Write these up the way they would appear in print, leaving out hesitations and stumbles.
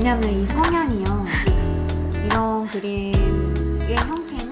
왜냐면 이 성향이요. 이런 그림의 형태는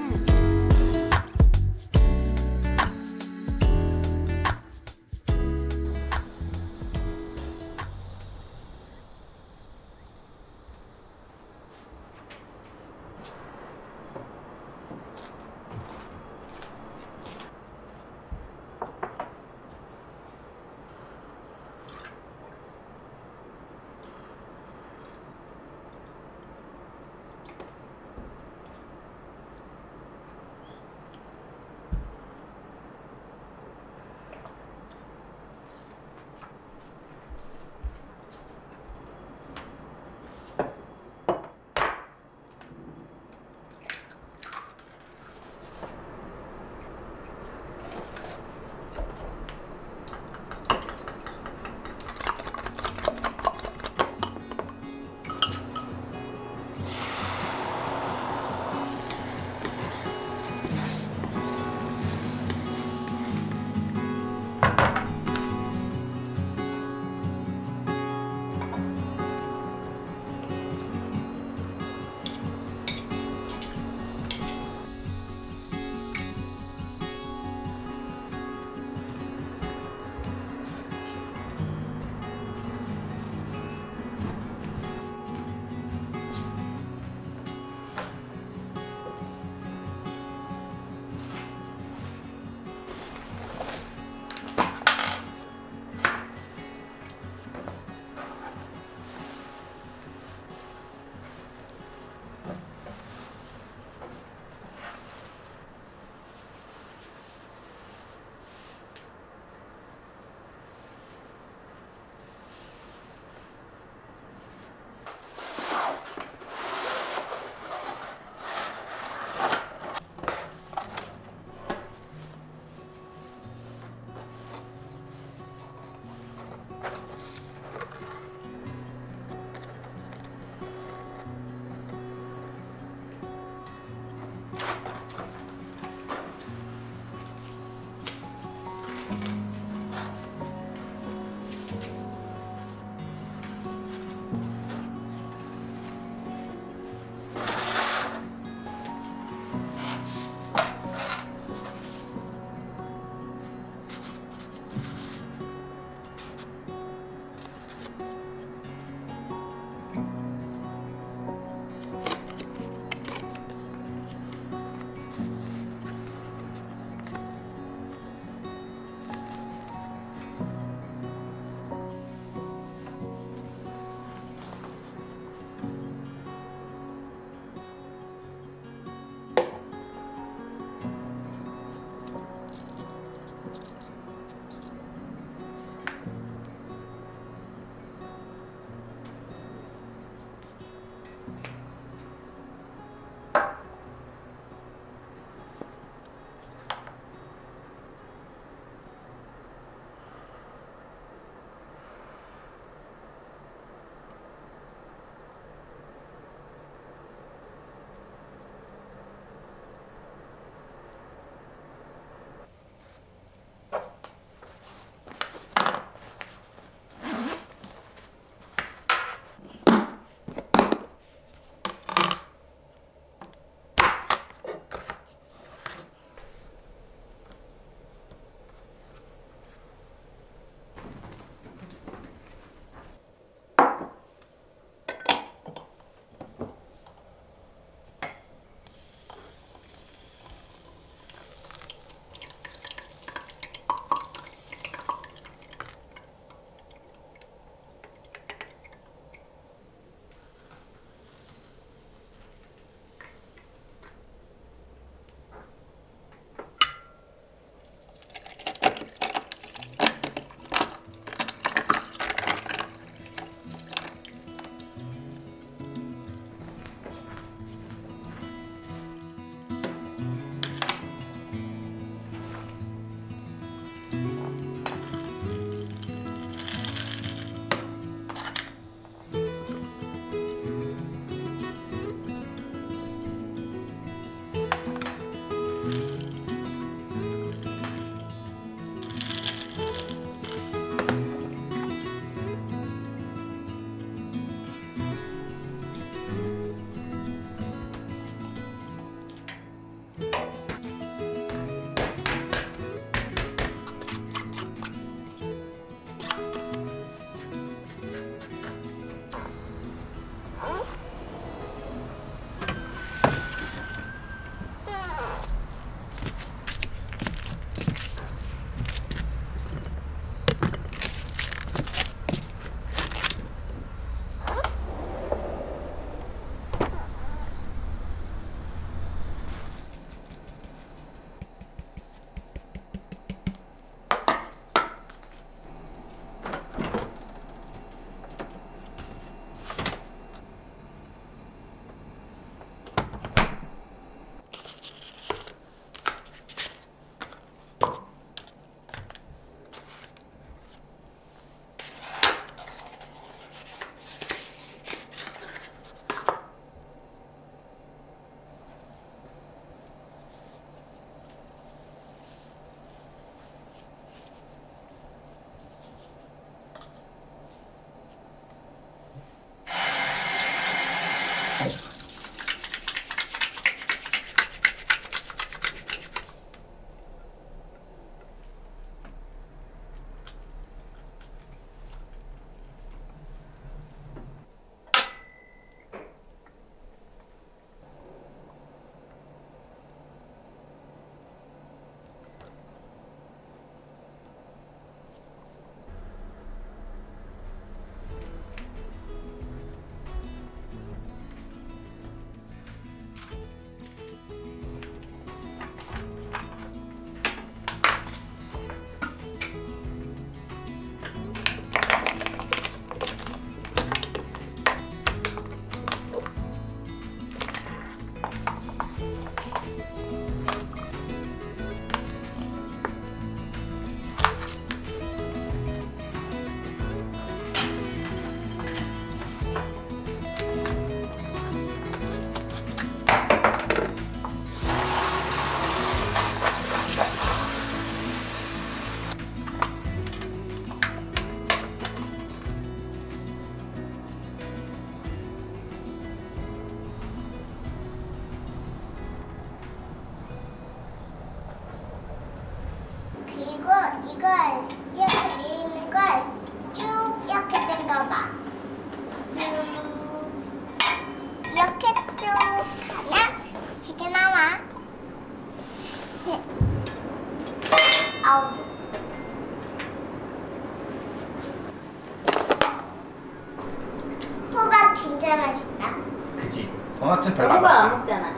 너무 안 먹잖아.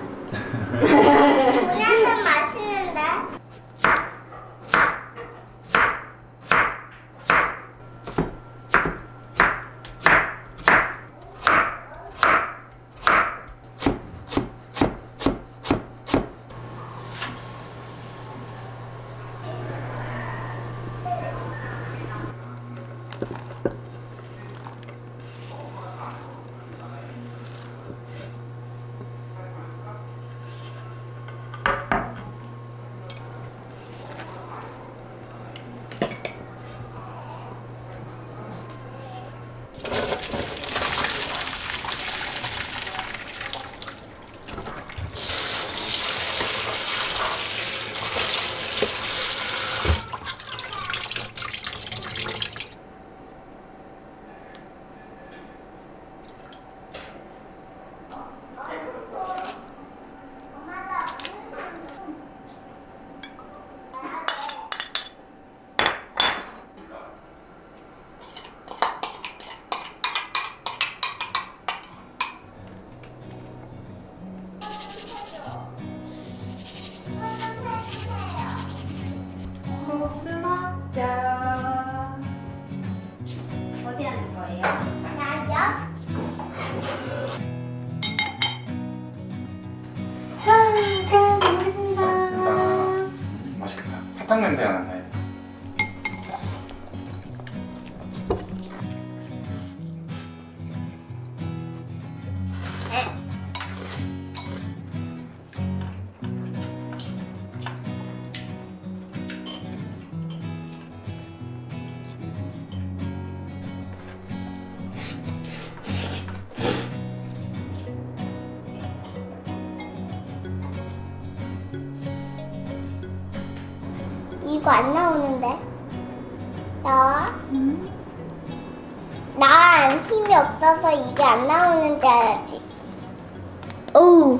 분야는 맛있는데? 국수 먹자. 어디 앉을 거예요? 나요? 잘 먹겠습니다. 맛있겠다. 사탕 냄새가 난다. 이거 안 나오는데? 나와? 난 힘이 없어서 이게 안 나오는 줄 알았지. 오.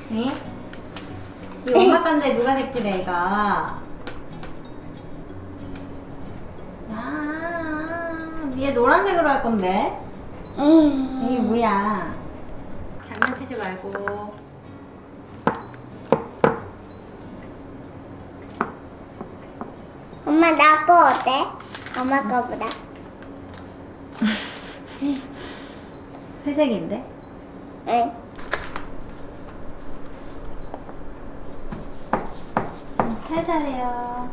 네? 이 엄마 건데 누가 댔지래 이가? 아, 위에 노란색으로 할 건데? 이게 뭐야? 장난치지 말고. 엄마 나 거 어때? 엄마 거보다. 회색인데? 응. 살살해요.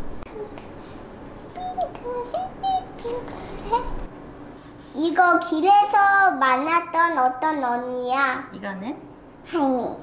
이거 길에서 만났던 어떤 언니야. 이거는? 하이미.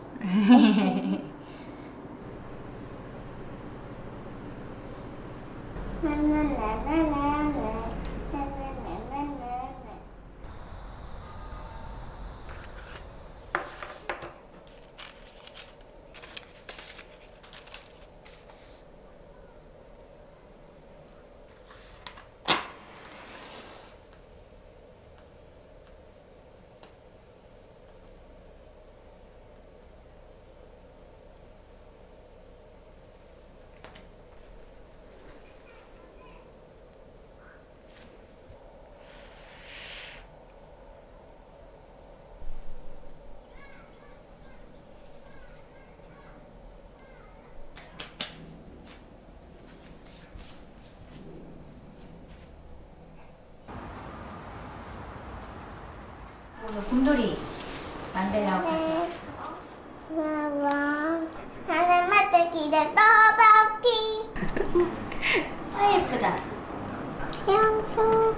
곰돌이 만들려고. 하나마다 길에 떠박기. 아 예쁘다. 향수.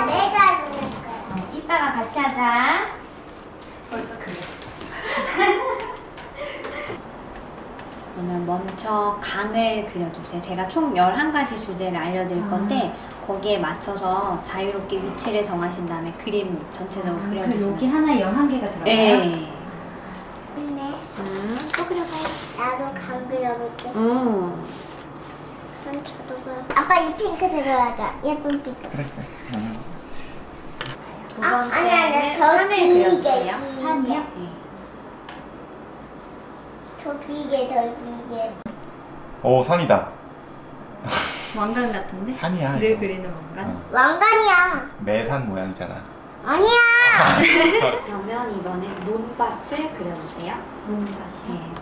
내가 누를 거야. 이따가 같이 하자. 벌써 그랬어. 그러면 먼저 강을 그려주세요. 제가 총 11가지 주제를 알려드릴 건데 거기에 맞춰서 자유롭게 위치를 정하신 다음에 그림 전체적으로 그려주시면 여기 하나에 11개가 들어가요? 네. 네. 나도 강 그려볼게. 음. 그럼 저도 그려. 아빠 이 핑크 들어가자. 예쁜 핑크. 그래. 두 아니야, 번째는 더 산을 길게, 그려주세요. 길게. 산이요? 네. 더 길게, 더 길게. 오, 산이다. 왕관 같은데? 산이야. 늘 이거. 그리는 왕관? 왕관이야. 매산 모양이잖아. 아니야. 그러면 이번엔 논밭을 그려주세요. 논밭이요? 네.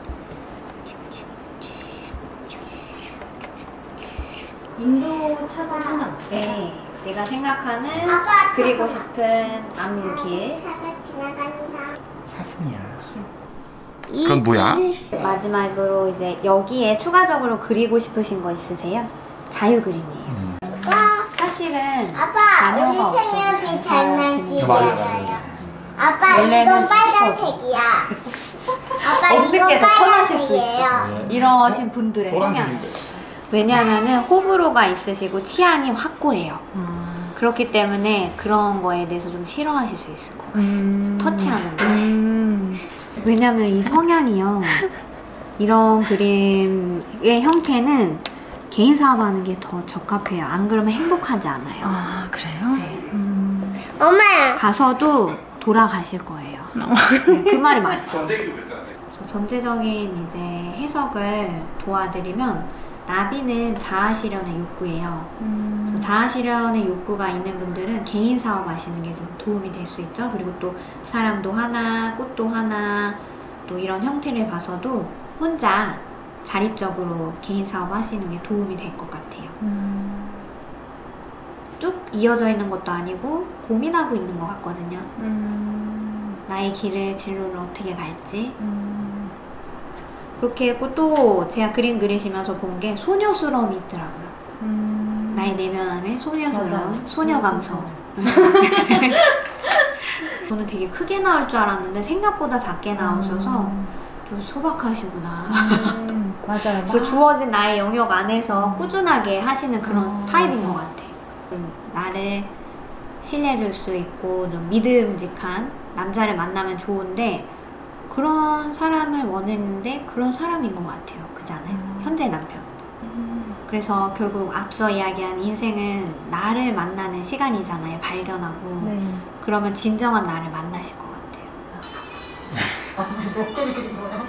인도 차가 하나 없어요? 네. 내가 생각하는 아빠, 그리고 잠깐만. 싶은 나무길. 차가 지나갑니다. 사슴이야. 그건 뭐야? 마지막으로 이제 여기에 추가적으로 그리고 싶으신 거 있으세요? 자유 그림이에요. 와. 사실은 아빠, 우리 자녀가 없어서 색연필 잘 장난치기 맞아요, 알아요. 맞아요. 아빠, 원래는 이건 빨간색이야. 아빠, 없는 이건 게 더 편하실 수 빨간색이에요. 이러신 분들의 성향. 노란색인데. 왜냐하면 호불호가 있으시고 취향이 확고해요. 그렇기 때문에 그런 거에 대해서 좀 싫어하실 수 있을 거예요. 터치하는 거. 왜냐면 이 성향이요. 이런 그림의 형태는 개인 사업하는 게 더 적합해요. 안 그러면 행복하지 않아요. 아, 그래요? 네. 엄마. 가서도 돌아가실 거예요. 네, 그 말이 맞죠. 전대기도 그랬잖아. 전체적인 이제 해석을 도와드리면 나비는 자아실현의 욕구예요. 그래서 자아실현의 욕구가 있는 분들은 개인 사업 하시는 게 좀 도움이 될 수 있죠. 그리고 또 사람도 하나, 꽃도 하나, 또 이런 형태를 봐서도 혼자 자립적으로 개인 사업 하시는 게 도움이 될 것 같아요. 쭉 이어져 있는 것도 아니고 고민하고 있는 것 같거든요. 나의 길을, 진로를 어떻게 갈지. 그렇게 했고 또 제가 그림 그리시면서 본 게 소녀스러움이 있더라고요. 나의 내면 안에 소녀스러움, 맞아. 소녀 감성. 저는 되게 크게 나올 줄 알았는데 생각보다 작게 나오셔서 좀 소박하시구나. 맞아요. 그래서 주어진 나의 영역 안에서 꾸준하게 하시는 그런 타입인 것 같아. 나를 신뢰해줄 수 있고 좀 믿음직한 남자를 만나면 좋은데 그런 사람을 원했는데 그런 사람인 것 같아요. 그렇지 않아요? 현재 남편. 그래서 결국 앞서 이야기한 인생은 나를 만나는 시간이잖아요. 발견하고. 네. 그러면 진정한 나를 만나실 것 같아요. 어떻게 그린 거예요?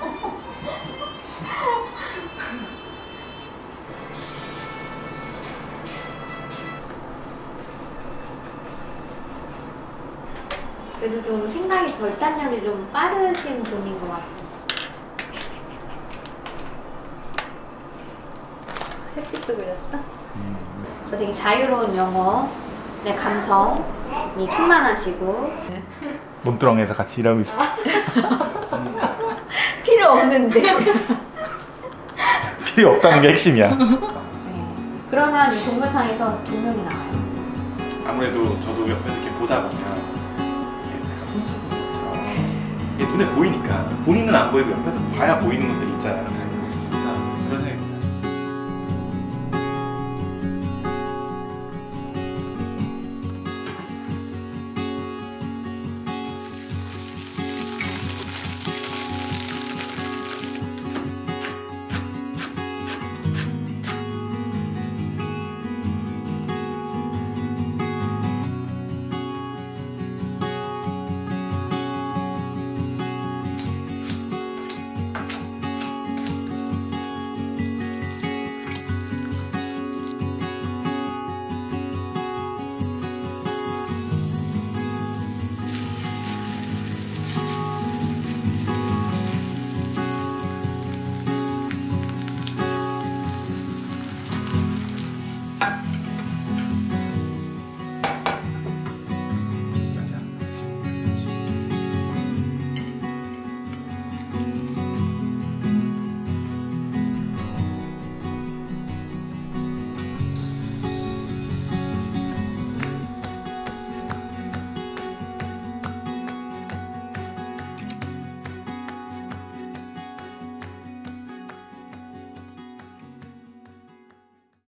그래도 좀 생각이 결단력이 좀 빠르신 분인 것 같아요. 햇빛도 그렸어? 그래서 되게 자유로운 영혼의 감성이 충만하시고 논두렁에서 같이 일하고 있어. 필요 없는데. 필요 없다는 게 핵심이야. 네. 그러면 이 동물상에서 2명이 나와요. 아무래도 저도 옆에서 이렇게 보다 보면 이게 약간 훈수들처럼 이게 눈에 보이니까 본인은 안 보이고 옆에서 봐야 보이는 것들이 있잖아요. 그런 생각이